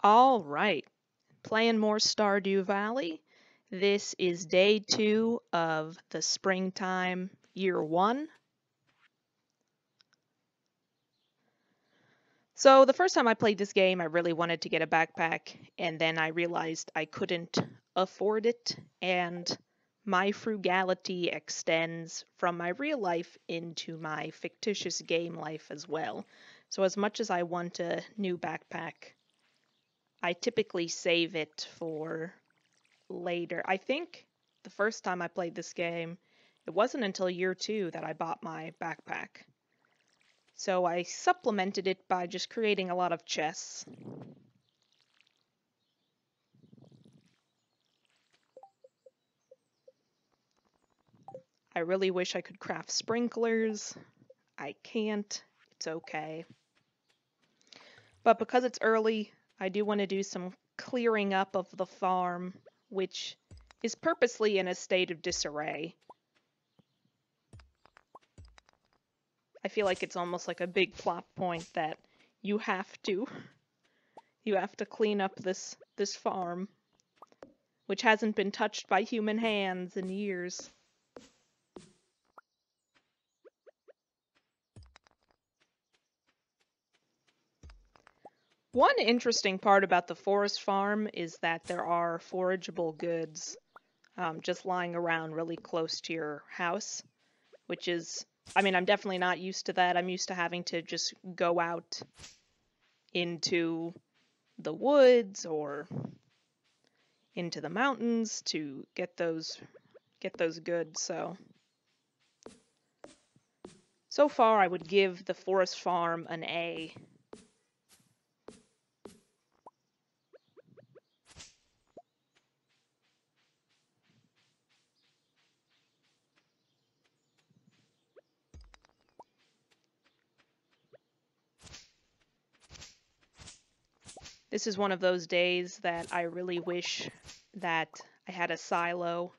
All right, playing more Stardew Valley. This is day 2 of the springtime year 1. So the first time I played this game, I really wanted to get a backpack, and then I realized I couldn't afford it, and my frugality extends from my real life into my fictitious game life as well. So as much as I want a new backpack, I typically save it for later. I think the first time I played this game, it wasn't until year 2 that I bought my backpack. So I supplemented it by just creating a lot of chests. I really wish I could craft sprinklers. I can't. It's okay. But because it's early, I do want to do some clearing up of the farm, which is purposely in a state of disarray. I feel like it's almost like a big plot point that you have to clean up this farm, which hasn't been touched by human hands in years. One interesting part about the forest farm is that there are forageable goods just lying around really close to your house, which is, I mean, I'm definitely not used to that. I'm used to having to just go out into the woods or into the mountains to get those goods. So far I would give the forest farm an A. This is one of those days that I really wish that I had a silo.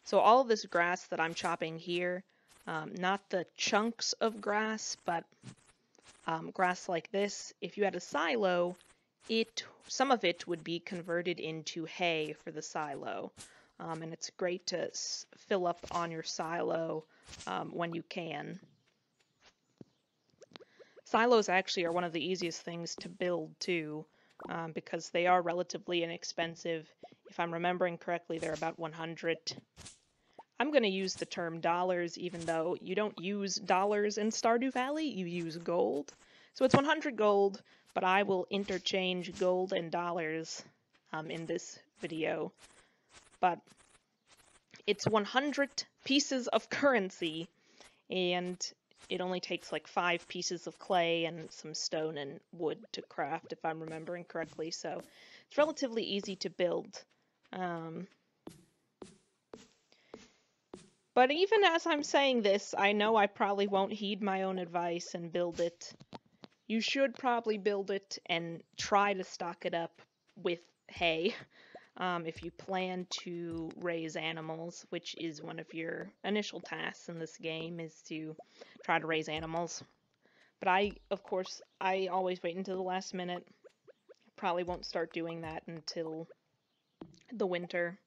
So all of this grass that I'm chopping here, not the chunks of grass, but grass like this, if you had a silo, some of it would be converted into hay for the silo. And it's great to fill up on your silo when you can. Silos actually are one of the easiest things to build too. Because they are relatively inexpensive. If I'm remembering correctly, they're about 100. I'm going to use the term dollars, even though you don't use dollars in Stardew Valley, you use gold. So it's 100 gold, but I will interchange gold and dollars in this video. But it's 100 pieces of currency, and it only takes like 5 pieces of clay and some stone and wood to craft, if I'm remembering correctly, so it's relatively easy to build. But even as I'm saying this, I know I probably won't heed my own advice and build it. You should probably build it and try to stock it up with hay. If you plan to raise animals, which is one of your initial tasks in this game, is to try to raise animals. But of course, I always wait until the last minute. Probably won't start doing that until the winter.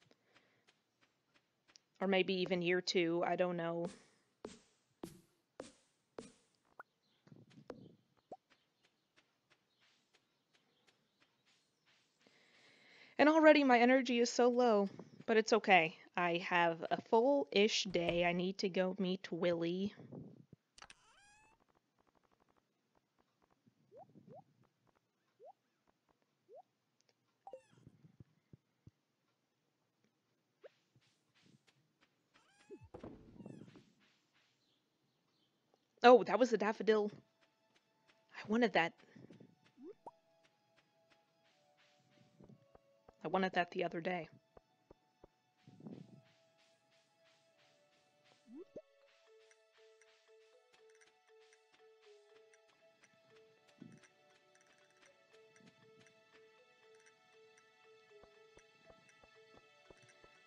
Or maybe even year 2, I don't know. And already my energy is so low, but it's okay. I have a full-ish day. I need to go meet Willie. Oh, that was the daffodil. I wanted that. I wanted that the other day.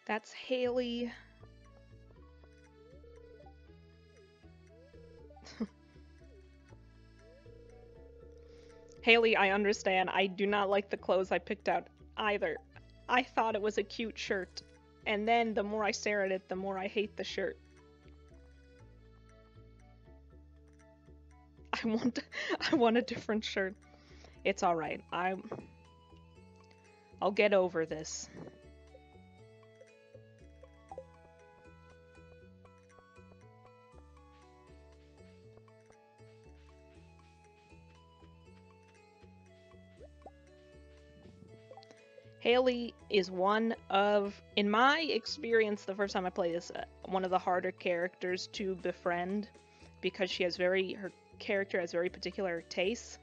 That's Haley. Haley, I understand. I do not like the clothes I picked out either. I thought it was a cute shirt, and then the more I stare at it, the more I hate the shirt. I want I want a different shirt. It's all right. I'll get over this. Haley is one of, in my experience, the first time I played this, one of the harder characters to befriend because her character has very particular tastes.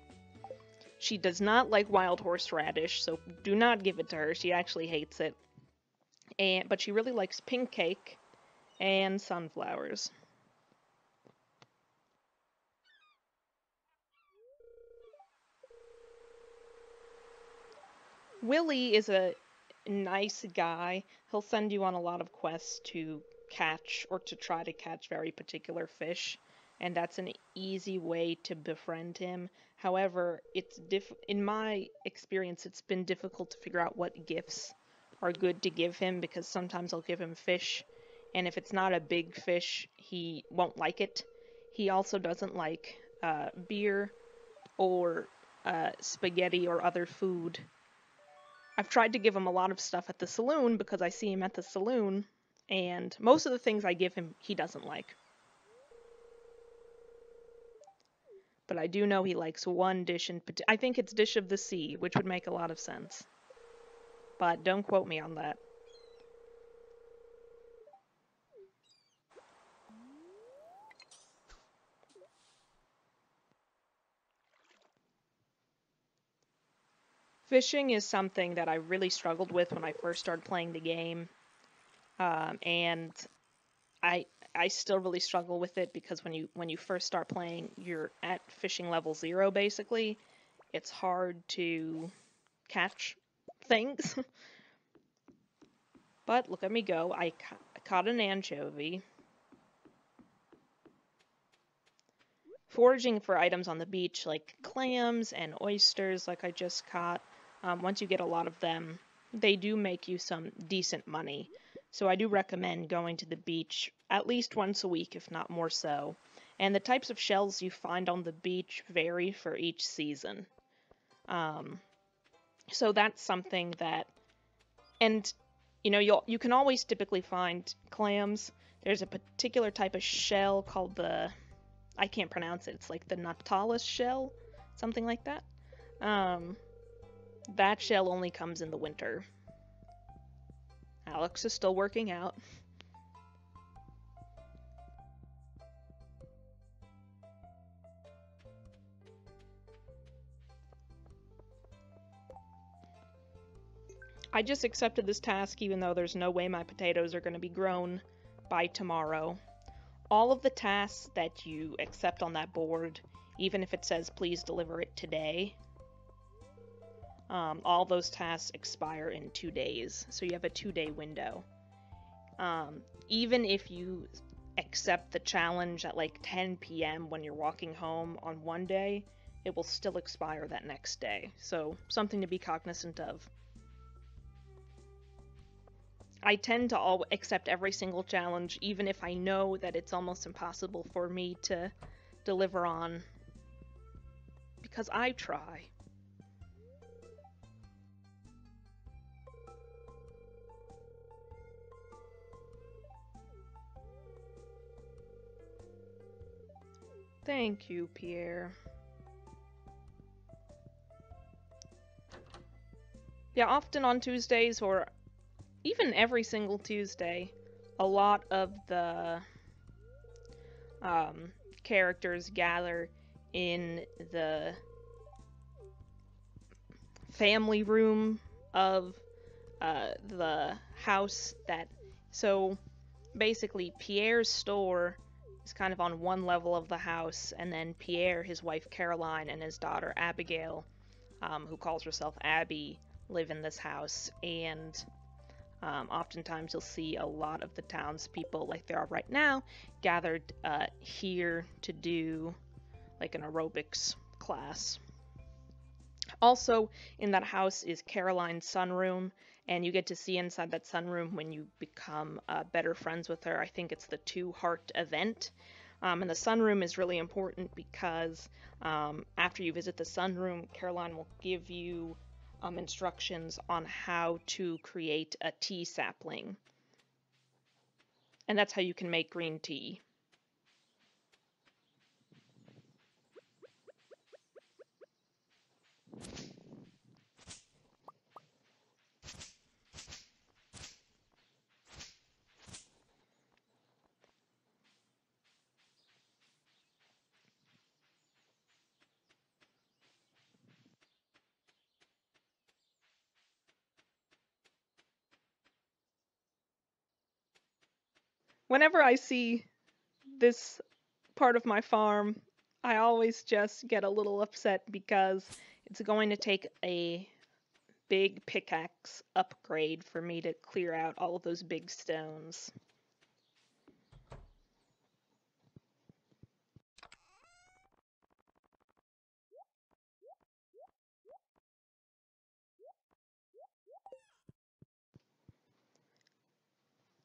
She does not like wild horseradish, so do not give it to her. She actually hates it. But she really likes pink cake and sunflowers. Willie is a nice guy. He'll send you on a lot of quests to catch or to try to catch very particular fish, and that's an easy way to befriend him. However, in my experience, it's been difficult to figure out what gifts are good to give him because sometimes I'll give him fish, and if it's not a big fish, he won't like it. He also doesn't like beer or spaghetti or other food. I've tried to give him a lot of stuff at the saloon because I see him at the saloon, and most of the things I give him, he doesn't like. But I do know he likes one dish in particular. I think it's Dish of the Sea, which would make a lot of sense. But don't quote me on that. Fishing is something that I really struggled with when I first started playing the game. And I still really struggle with it because when you first start playing, you're at fishing level 0 basically. It's hard to catch things. But look at me go. I caught an anchovy. Foraging for items on the beach like clams and oysters like I just caught, once you get a lot of them, they do make you some decent money. So I do recommend going to the beach at least once a week, if not more so. And the types of shells you find on the beach vary for each season. So that's something that, and you can always typically find clams. There's a particular type of shell called I can't pronounce it. It's like the Natalis shell, something like that. That shell only comes in the winter. Alex is still working out. I just accepted this task even though there's no way my potatoes are going to be grown by tomorrow. All of the tasks that you accept on that board, even if it says please deliver it today, all those tasks expire in 2 days. So you have a 2-day window. Even if you accept the challenge at like 10 p.m. when you're walking home on one day, it will still expire that next day. So something to be cognizant of. I tend to accept every single challenge, even if I know that it's almost impossible for me to deliver on, because I try. Thank you, Pierre. Yeah, often on Tuesdays, or even every single Tuesday, a lot of the characters gather in the family room of the house so basically Pierre's store is kind of on one level of the house, and then Pierre, his wife Caroline, and his daughter Abigail, who calls herself Abby, live in this house, and oftentimes you'll see a lot of the townspeople, like there are right now, gathered here to do like an aerobics class. Also, in that house is Caroline's sunroom, and you get to see inside that sunroom when you become better friends with her. I think it's the Two Heart event. And the sunroom is really important because after you visit the sunroom, Caroline will give you instructions on how to create a tea sapling. And that's how you can make green tea. Whenever I see this part of my farm, I always just get a little upset because it's going to take a big pickaxe upgrade for me to clear out all of those big stones.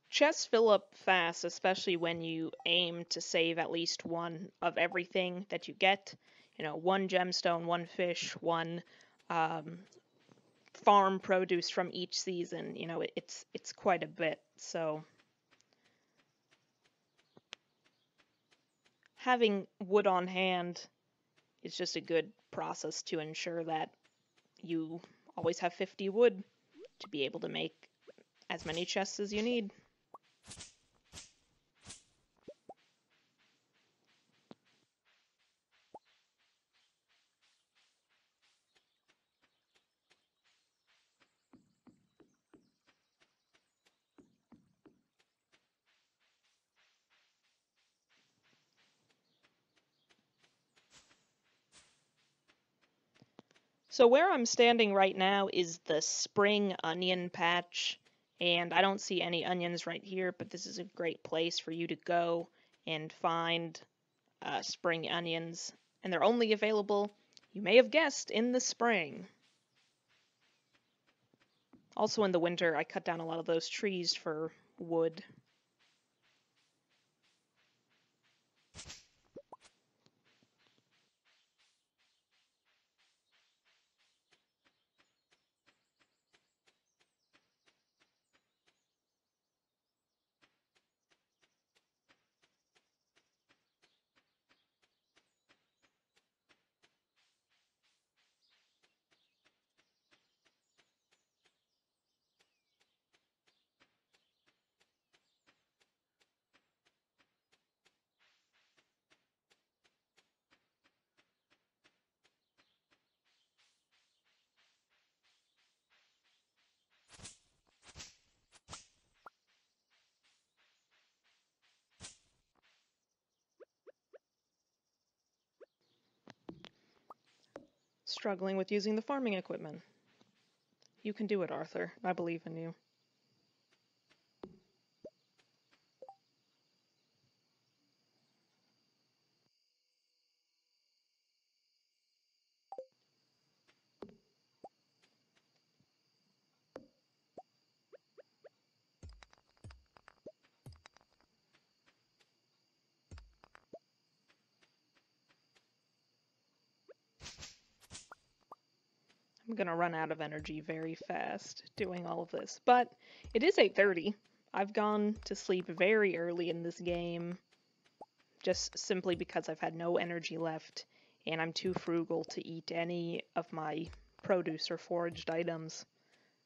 Chests fill up fast, especially when you aim to save at least one of everything that you get. You know, one gemstone, one fish, one um, farm produce from each season. You know, it's quite a bit. So having wood on hand is just a good process to ensure that you always have 50 wood to be able to make as many chests as you need. So where I'm standing right now is the spring onion patch, and I don't see any onions right here, but this is a great place for you to go and find spring onions, and they're only available, you may have guessed, in the spring. Also in the winter, I cut down a lot of those trees for wood. Struggling with using the farming equipment. You can do it, Arthur. I believe in you. I'm gonna run out of energy very fast doing all of this. But it is 8:30. I've gone to sleep very early in this game, just simply because I've had no energy left, and I'm too frugal to eat any of my produce or foraged items.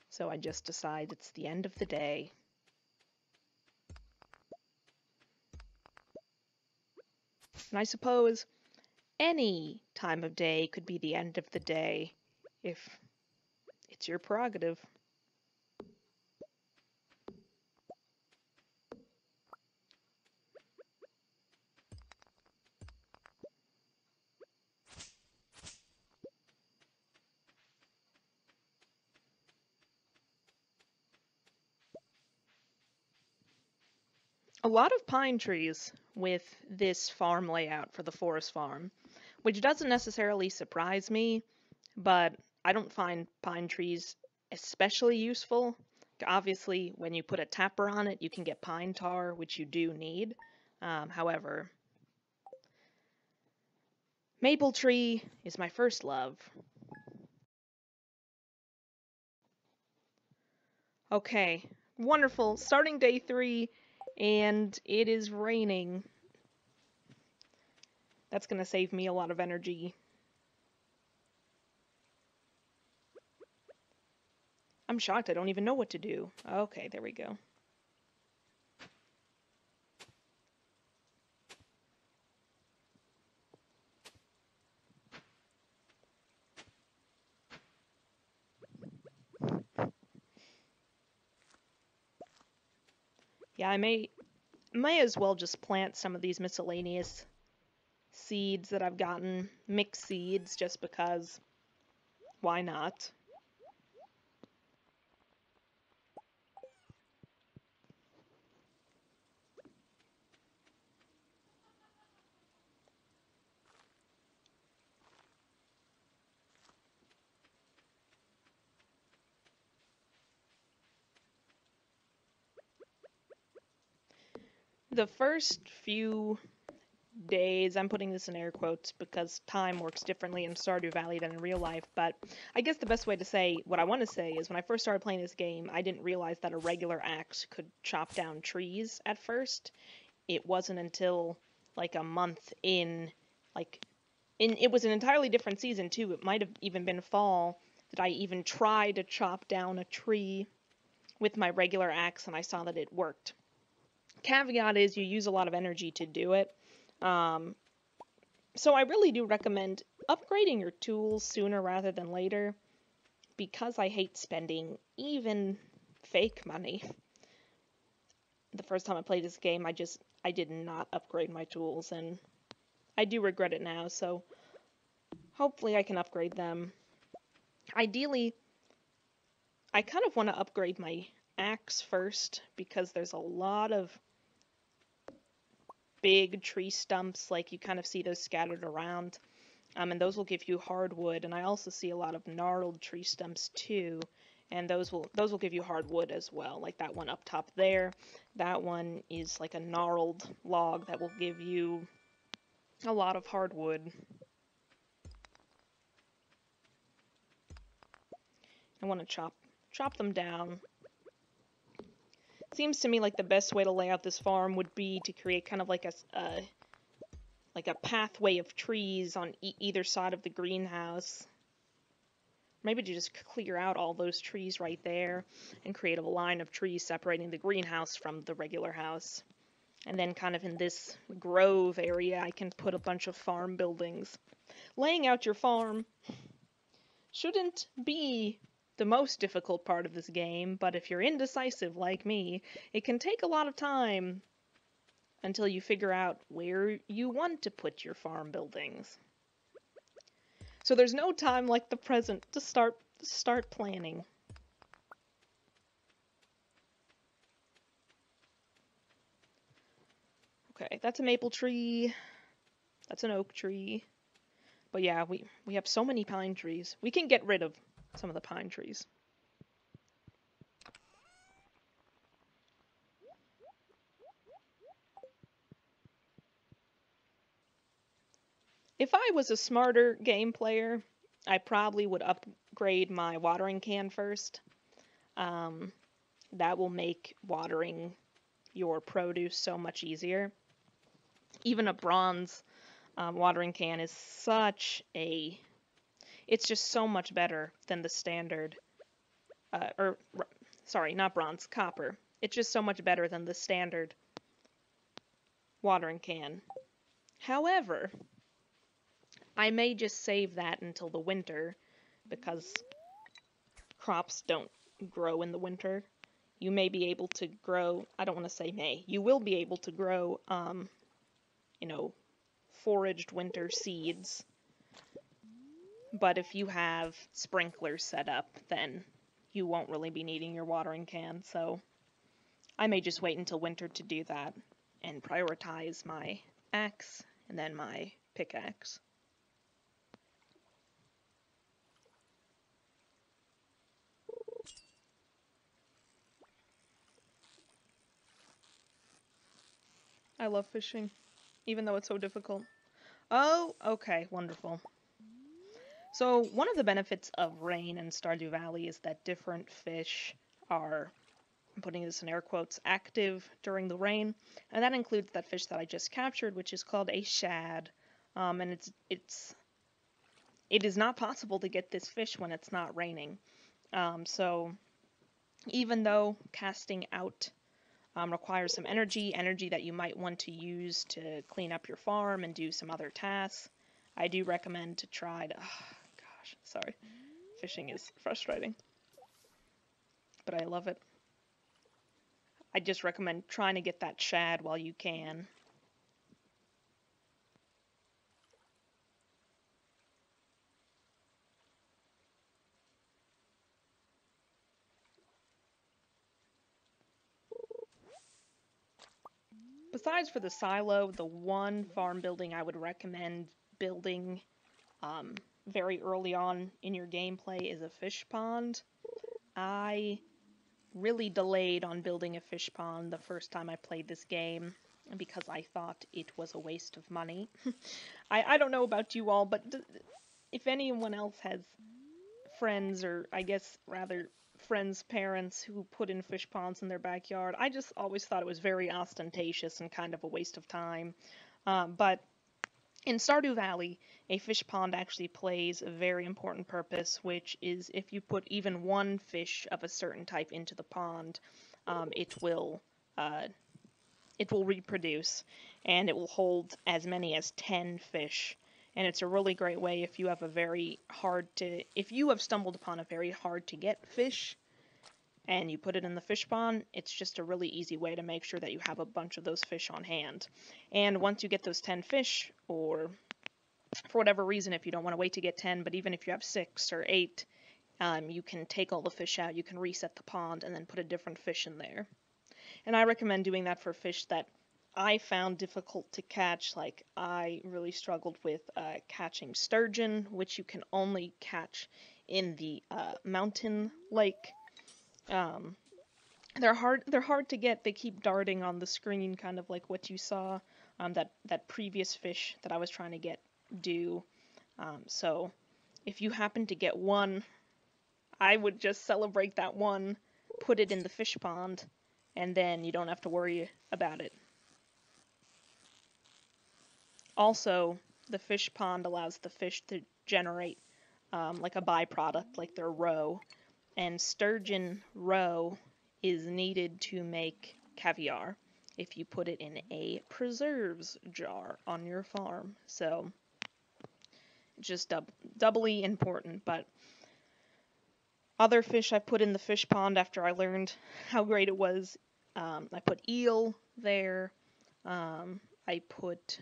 So I just decide it's the end of the day. And I suppose any time of day could be the end of the day if it's your prerogative. A lot of pine trees with this farm layout for the forest farm, which doesn't necessarily surprise me, but I don't find pine trees especially useful. Obviously, when you put a tapper on it, you can get pine tar, which you do need. However, maple tree is my first love. Okay, wonderful. Starting day 3, and it is raining. That's going to save me a lot of energy. I'm shocked, I don't even know what to do. Okay, there we go. Yeah, I may as well just plant some of these miscellaneous seeds that I've gotten, mixed seeds, just because. Why not? The first few days, I'm putting this in air quotes because time works differently in Stardew Valley than in real life, but I guess the best way to say what I want to say is when I first started playing this game, I didn't realize that a regular axe could chop down trees at first. It wasn't until like a month in, it was an entirely different season too. It might have even been fall that I even tried to chop down a tree with my regular axe and I saw that it worked. Caveat is you use a lot of energy to do it. Um, so I really do recommend upgrading your tools sooner rather than later because I hate spending even fake money. The first time I played this game, I did not upgrade my tools and I do regret it now, so hopefully I can upgrade them. Ideally, I kind of want to upgrade my axe first because there's a lot of big tree stumps, like you kind of see those scattered around, and those will give you hardwood. And I also see a lot of gnarled tree stumps too, and those will give you hardwood as well. Like that one up top there, that one is like a gnarled log that will give you a lot of hardwood. I want to chop them down. Seems to me like the best way to lay out this farm would be to create kind of like a pathway of trees on either side of the greenhouse. Maybe to just clear out all those trees right there and create a line of trees separating the greenhouse from the regular house. And then kind of in this grove area, I can put a bunch of farm buildings. Laying out your farm shouldn't be the most difficult part of this game, but if you're indecisive like me, it can take a lot of time until you figure out where you want to put your farm buildings. So there's no time like the present to start planning. Okay, that's a maple tree. That's an oak tree. But yeah, we have so many pine trees. We can get rid of some of the pine trees. If I was a smarter game player, I probably would upgrade my watering can first. That will make watering your produce so much easier. Even a bronze watering can is it's just so much better than the standard, sorry, not bronze, copper. It's just so much better than the standard watering can. However, I may just save that until the winter because crops don't grow in the winter. You may be able to grow, I don't want to say may, you will be able to grow, foraged winter seeds. But if you have sprinklers set up, then you won't really be needing your watering can. So I may just wait until winter to do that and prioritize my axe and then my pickaxe. I love fishing, even though it's so difficult. Oh, okay, wonderful. So one of the benefits of rain in Stardew Valley is that different fish are, I'm putting this in air quotes, active during the rain, and that includes that fish that I just captured, which is called a shad. And it is not possible to get this fish when it's not raining. So even though casting out requires some energy that you might want to use to clean up your farm and do some other tasks, I do recommend to try to, oh, gosh, sorry, fishing is frustrating, but I love it. I just recommend trying to get that shad while you can. Besides for the silo, the one farm building I would recommend building um, very early on in your gameplay is a fish pond. I really delayed on building a fish pond the first time I played this game because I thought it was a waste of money. I don't know about you all, but if anyone else has friends, or I guess rather friends' parents who put in fish ponds in their backyard, I just always thought it was very ostentatious and kind of a waste of time. But in Stardew Valley, a fish pond actually plays a very important purpose, which is if you put even one fish of a certain type into the pond, um, it will uh, it will reproduce, and it will hold as many as 10 fish. And it's a really great way if you have if you have stumbled upon a very hard to get fish and you put it in the fish pond, it's just a really easy way to make sure that you have a bunch of those fish on hand. And once you get those 10 fish, or for whatever reason, if you don't want to wait to get 10, but even if you have 6 or 8, you can take all the fish out, you can reset the pond, and then put a different fish in there. And I recommend doing that for fish that I found difficult to catch. Like, I really struggled with catching sturgeon, which you can only catch in the mountain lake. Um, they're hard to get. They keep darting on the screen, kind of like what you saw that previous fish that I was trying to get do. So if you happen to get one, I would just celebrate that one, put it in the fish pond, and then you don't have to worry about it. Also, the fish pond allows the fish to generate like a byproduct, like their roe, and sturgeon roe is needed to make caviar if you put it in a preserves jar on your farm. So it's just doubly important. But other fish I put in the fish pond after I learned how great it was, I put eel there. I put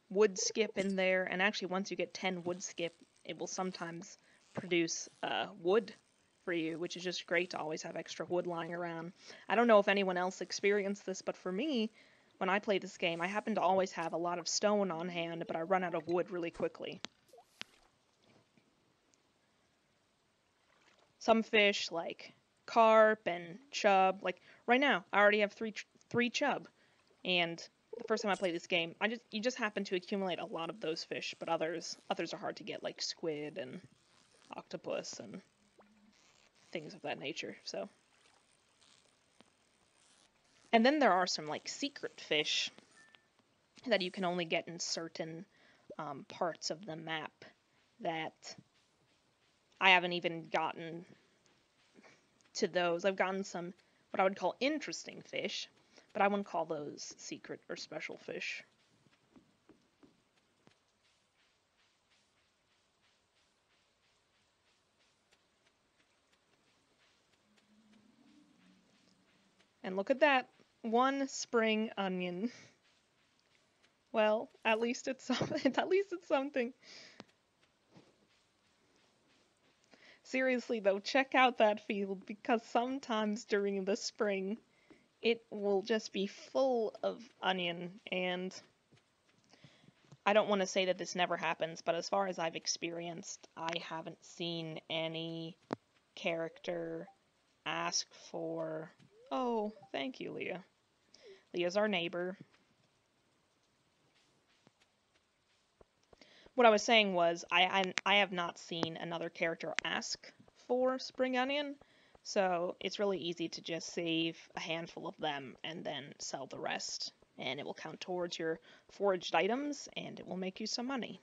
wood skip in there, and actually once you get 10 wood skip, it will sometimes produce wood for you, which is just great to always have extra wood lying around. I don't know if anyone else experienced this, but for me, when I play this game, I happen to always have a lot of stone on hand, but I run out of wood really quickly. Some fish, like carp and chub, like right now, I already have three chub, and the first time I played this game, you just happen to accumulate a lot of those fish, but others are hard to get, like squid and octopus and things of that nature. So, and then there are some like secret fish that you can only get in certain parts of the map that I haven't even gotten to those. I've gotten some what I would call interesting fish, but I wouldn't call those secret or special fish. And look at that, one spring onion. Well, at least it's something. At least it's something. Seriously though, check out that field, because sometimes during the spring it will just be full of onion, and I don't want to say that this never happens, but as far as I've experienced, I haven't seen any character ask for... Oh, thank you, Leah. Leah's our neighbor. What I was saying was I have not seen another character ask for spring onion, so it's really easy to just save a handful of them and then sell the rest, and it will count towards your foraged items and it will make you some money.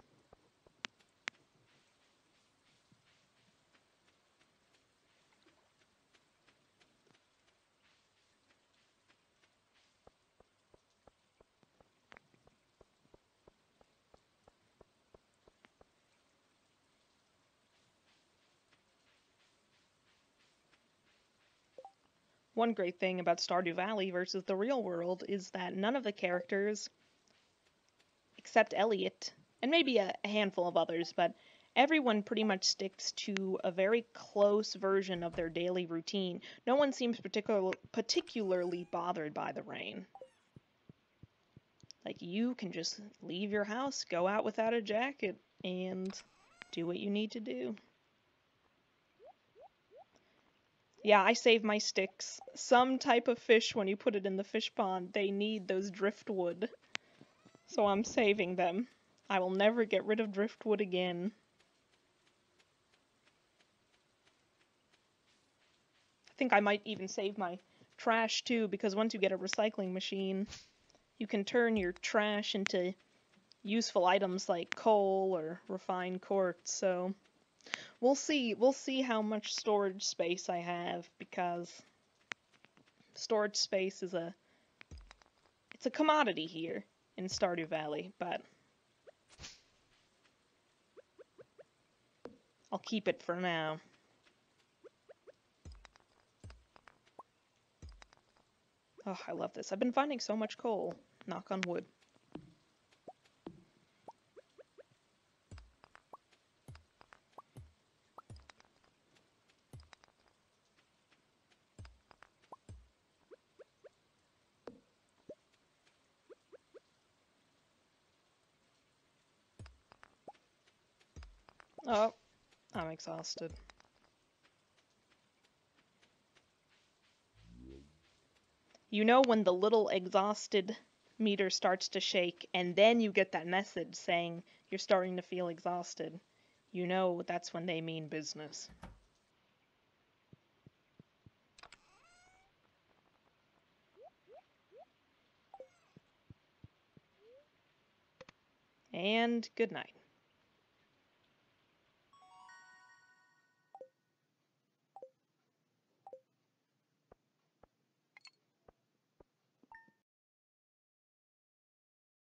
One great thing about Stardew Valley versus the real world is that none of the characters, except Elliot, and maybe a handful of others, but everyone pretty much sticks to a very close version of their daily routine. No one seems particularly bothered by the rain. Like, you can just leave your house, go out without a jacket, and do what you need to do. Yeah, I save my sticks. Some type of fish, when you put it in the fish pond, they need those driftwood. So I'm saving them. I will never get rid of driftwood again. I think I might even save my trash too, because once you get a recycling machine, you can turn your trash into useful items like coal or refined quartz. So we'll see. We'll see how much storage space I have, because storage space is it's a commodity here in Stardew Valley, but I'll keep it for now. Oh, I love this. I've been finding so much coal. Knock on wood. Oh, I'm exhausted. You know when the little exhausted meter starts to shake, and then you get that message saying you're starting to feel exhausted. You know that's when they mean business. And good night.